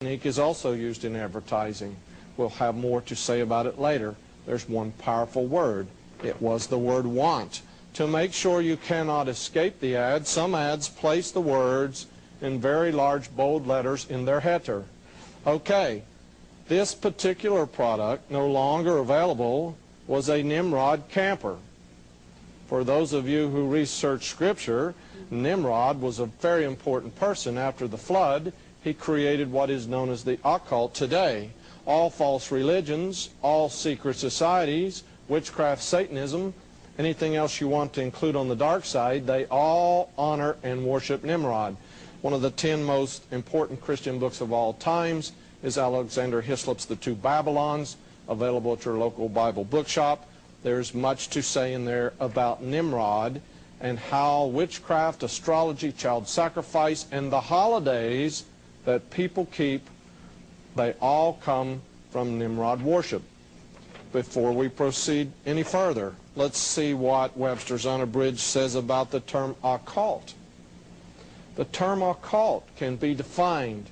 technique is also used in advertising. We'll have more to say about it later. There's one powerful word. It was the word want. To make sure you cannot escape the ad, some ads place the words in very large bold letters in their header. Okay, this particular product, no longer available, was a Nimrod camper. For those of you who research Scripture, Nimrod was a very important person after the flood. He created what is known as the occult today. All false religions, all secret societies, witchcraft, Satanism, anything else you want to include on the dark side, they all honor and worship Nimrod. One of the 10 most important Christian books of all times is Alexander Hislop's The Two Babylons, available at your local Bible bookshop. There's much to say in there about Nimrod and how witchcraft, astrology, child sacrifice, and the holidays that people keep, they all come from Nimrod worship. Before we proceed any further, let's see what Webster's Unabridged says about the term occult. The term occult can be defined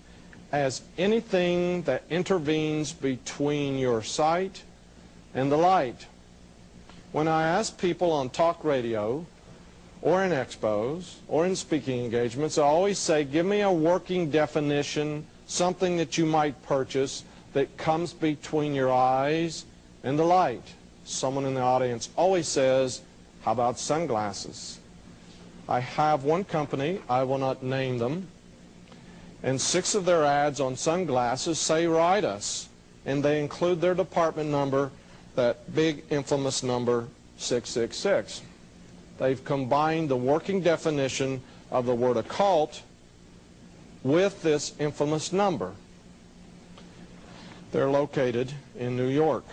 as anything that intervenes between your sight and the light. When I ask people on talk radio or in expos or in speaking engagements, I always say, give me a working definition, something that you might purchase that comes between your eyes and the light. Someone in the audience always says, how about sunglasses? I have one company, I will not name them, and 6 of their ads on sunglasses say write us, and they include their department number, that big infamous number 666. They've combined the working definition of the word occult with this infamous number. They're located in New York.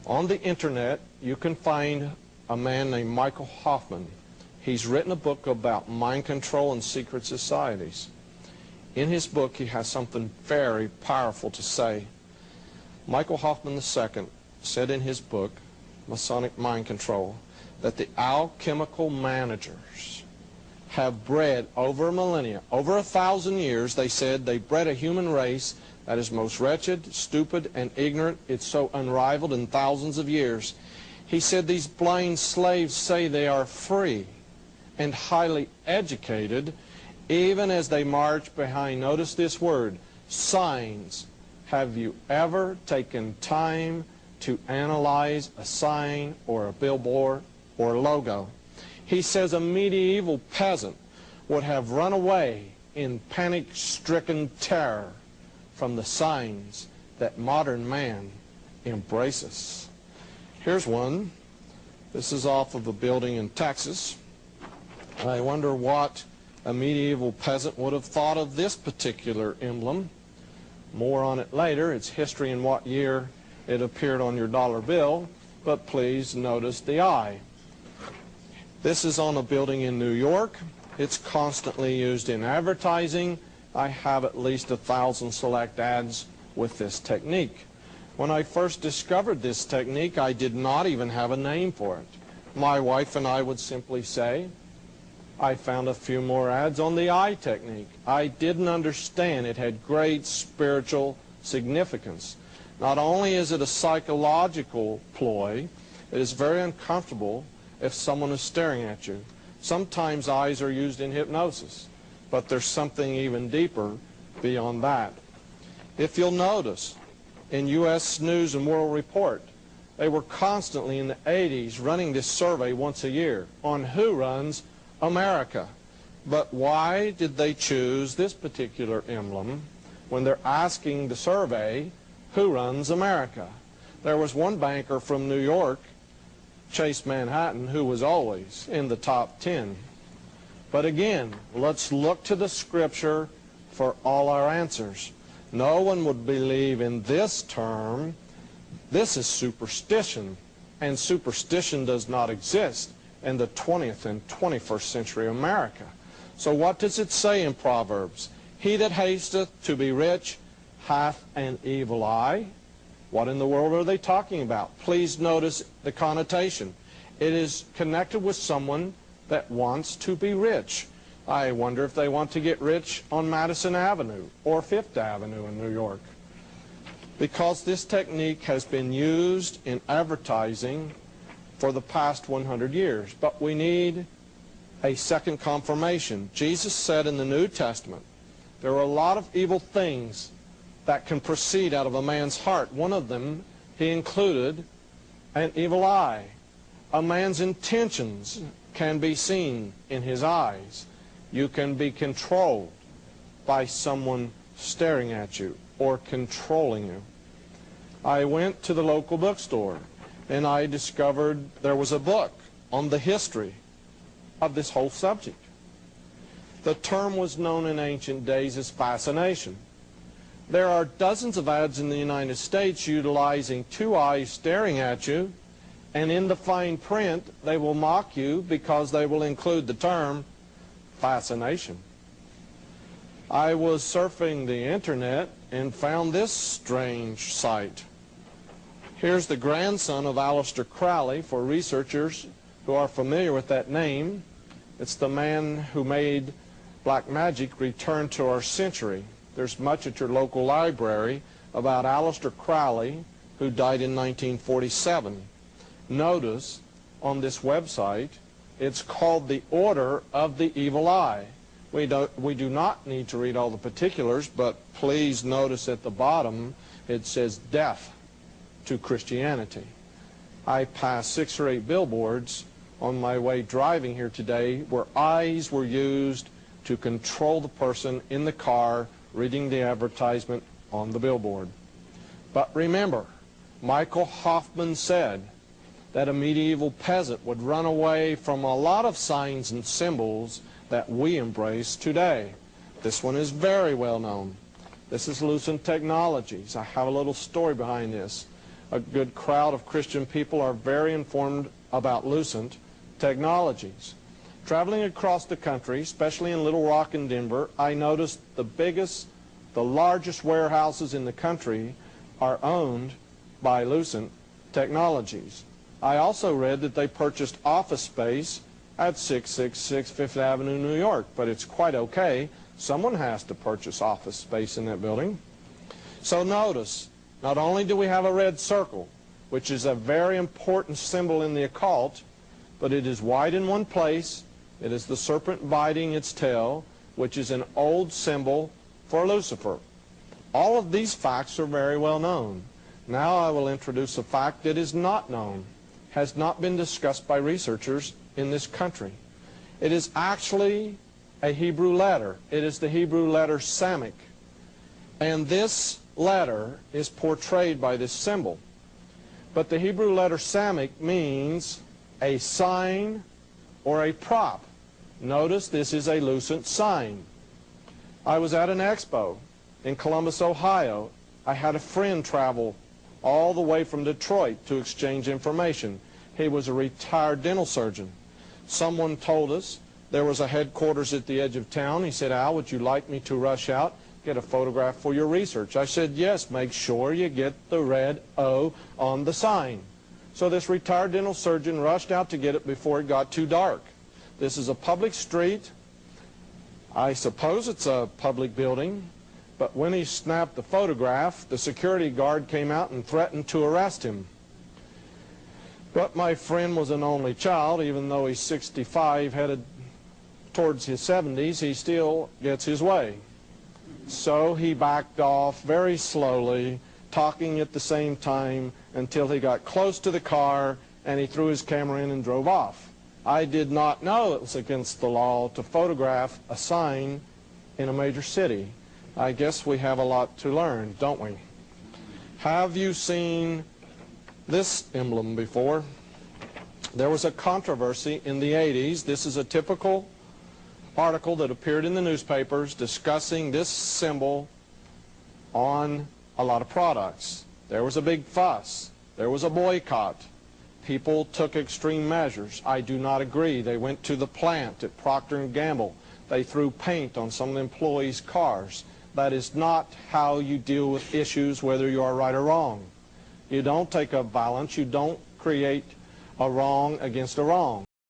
On the internet, you can find a man named Michael Hoffman. He's written a book about mind control and secret societies. In his book, he has something very powerful to say. Michael Hoffman II said in his book, Masonic Mind Control, that the alchemical managers have bred over millennia, over 1,000 years, they said, they bred a human race that is most wretched, stupid, and ignorant. It's so unrivaled in thousands of years. He said these blind slaves say they are free and highly educated, even as they march behind, notice this word, signs. Have you ever taken time to analyze a sign or a billboard or a logo? He says a medieval peasant would have run away in panic-stricken terror from the signs that modern man embraces. Here's one. This is off of a building in Texas. I wonder what a medieval peasant would have thought of this particular emblem. More on it later. Its history and what year it appeared on your dollar bill, but please notice the eye. This is on a building in New York. It's constantly used in advertising. I have at least 1,000 select ads with this technique. When I first discovered this technique, I did not even have a name for it. My wife and I would simply say, I found a few more ads on the eye technique. I didn't understand it had great spiritual significance. Not only is it a psychological ploy, it is very uncomfortable if someone is staring at you. Sometimes eyes are used in hypnosis, but there's something even deeper beyond that. If you'll notice, in U.S. News and World Report, they were constantly in the 80s running this survey once a year on who runs America. But why did they choose this particular emblem when they're asking the survey who runs America? There was one banker from New York, Chase Manhattan, who was always in the top 10. But again, let's look to the Scripture for all our answers. No one would believe in this term. This is superstition, and superstition does not exist in the 20th and 21st century America. So what does it say in Proverbs? He that hasteth to be rich hath an evil eye. What in the world are they talking about? Please notice the connotation. It is connected with someone that wants to be rich. I wonder if they want to get rich on Madison Avenue or Fifth Avenue in New York. Because this technique has been used in advertising for the past 100 years. But we need a second confirmation. Jesus said in the New Testament, there are a lot of evil things that can proceed out of a man's heart. One of them, he included an evil eye. A man's intentions can be seen in his eyes. You can be controlled by someone staring at you or controlling you. I went to the local bookstore and I discovered there was a book on the history of this whole subject. The term was known in ancient days as fascination. There are dozens of ads in the United States utilizing two eyes staring at you, and in the fine print they will mock you because they will include the term fascination. I was surfing the internet and found this strange site. Here's the grandson of Aleister Crowley, for researchers who are familiar with that name. It's the man who made black magic return to our century. There's much at your local library about Aleister Crowley, who died in 1947. Notice on this website, it's called the Order of the Evil Eye. We do not need to read all the particulars, but please notice at the bottom it says death to Christianity. I passed 6 or 8 billboards on my way driving here today where eyes were used to control the person in the car reading the advertisement on the billboard. But remember, Michael Hoffman said that a medieval peasant would run away from a lot of signs and symbols that we embrace today. This one is very well known. This is Lucent Technologies. I have a little story behind this. A good crowd of Christian people are very informed about Lucent Technologies. Traveling across the country, especially in Little Rock and Denver, I noticed the largest warehouses in the country are owned by Lucent Technologies. I also read that they purchased office space at 666 Fifth Avenue, New York, but it's quite okay. Someone has to purchase office space in that building. So notice, not only do we have a red circle, which is a very important symbol in the occult, but it is white in one place. It is the serpent biting its tail, which is an old symbol for Lucifer. All of these facts are very well known. Now I will introduce a fact that is not known, has not been discussed by researchers in this country. It is actually a Hebrew letter. It is the Hebrew letter Samech. And this letter is portrayed by this symbol. But the Hebrew letter Samech means a sign or a prop. Notice this is a Lucent sign. I was at an expo in Columbus, Ohio. I had a friend travel all the way from Detroit to exchange information. He was a retired dental surgeon. Someone told us there was a headquarters at the edge of town. He said, "Al, would you like me to rush out, get a photograph for your research?" I said, "Yes, make sure you get the red O on the sign." So this retired dental surgeon rushed out to get it before it got too dark. This is a public street. I suppose it's a public building. But when he snapped the photograph, the security guard came out and threatened to arrest him. But my friend was an only child. Even though he's 65, headed towards his 70s, he still gets his way. So he backed off very slowly, talking at the same time, until he got close to the car and he threw his camera in and drove off. I did not know it was against the law to photograph a sign in a major city. I guess we have a lot to learn, don't we? Have you seen this emblem before? There was a controversy in the 80s. This is a typical article that appeared in the newspapers discussing this symbol on a lot of products. There was a big fuss. There was a boycott. People took extreme measures. I do not agree. They went to the plant at Procter & Gamble. They threw paint on some of the employees' cars. That is not how you deal with issues, whether you are right or wrong. You don't take up violence. You don't create a wrong against a wrong.